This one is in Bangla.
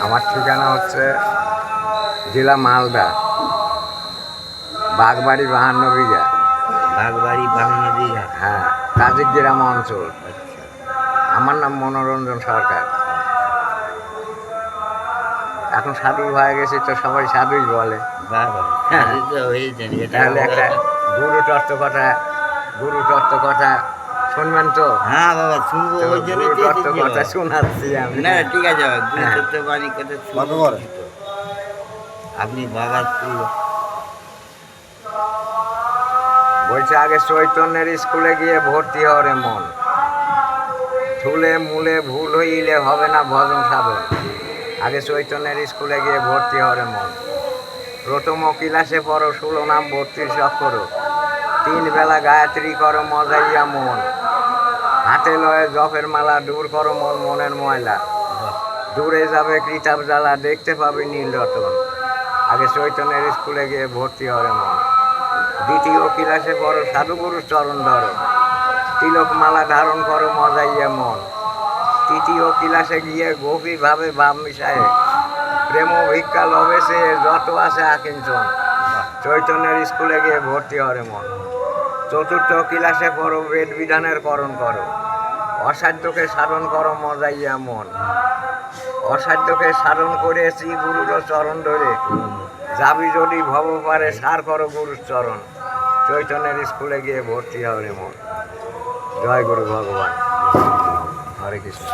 আমার ঠিকানা হচ্ছে জেলা মালদা, বাগবাড়ি 52 বিঘা। বাগবাড়ি 52 বিঘা। হ্যাঁ, কাজীগ্রাম অঞ্চল। আচ্ছা। আমার নাম মনোরঞ্জন সরকার। এখন সাধু হয়ে গেছি তো সবাই সাধুই বলে। বাবা, হ্যাঁ। সাধু তো হয়েছেন, এটা তাহলে একটা গুরু তত্ত্ব কথা শুনবেন তো? হ্যাঁ বাবা, শুনবো, তো ওই জন্যই গুরু তো তত্ত্ব এসেছি কথা বাবা। শোনাচ্ছি আমি। না ঠিক আছে বাবা, হ্যাঁ। গুরুত্ব বাণী কথা শুনবো ঠিকই তো। আপনি বাবা বলছে আগে চৈতন্যের স্কুলে গিয়ে ভর্তি হরে মন, ধুলে মূলে ভুল হইলে হবে না ভজন সাধন। আগে চৈতন্যের স্কুলে গিয়ে ভর্তি হরে মন, প্রথম ক্লাসে পড়ো 16 নাম 32 অক্ষর, 3 বেলা গায়ত্রী করো মজাইয়া মন, হাতে লয়ে জপের মালা দূর করো মন মনের ময়লা, দূরে যাবে কিতাব জ্বালা দেখতে পাবি নীল রতন। আগে চৈতন্যের স্কুলে গিয়ে ভর্তি হরে মন, দ্বিতীয় ক্লাসে পড়ো সাধুগুরুর চরণ ধরো, তিলক মালা ধারণ করো মজাইয়া মন, তৃতীয় ক্লাসে গিয়ে গভীরভাবে ভাব মিশায়ে প্রেম ভিক্ষা লবে সে যত আছে আকিঞ্চন। চৈতন্যের স্কুলে গিয়ে ভর্তি হরে মন, চতুর্থ ক্লাসে পড়ো বেদ বিধানের করণ করো, অসাধ্যকে সাধন করো মজাইয়া মন, অসাধ্যকে সাধন করেছি গুরুর চরণ ধরে, যাবি যদি ভব পারে সার করো গুরুর চরণ। চৈতন্যের স্কুলে গিয়ে ভর্তি হরে মন। জয় গুরু ভগবান। হরে কৃষ্ণ।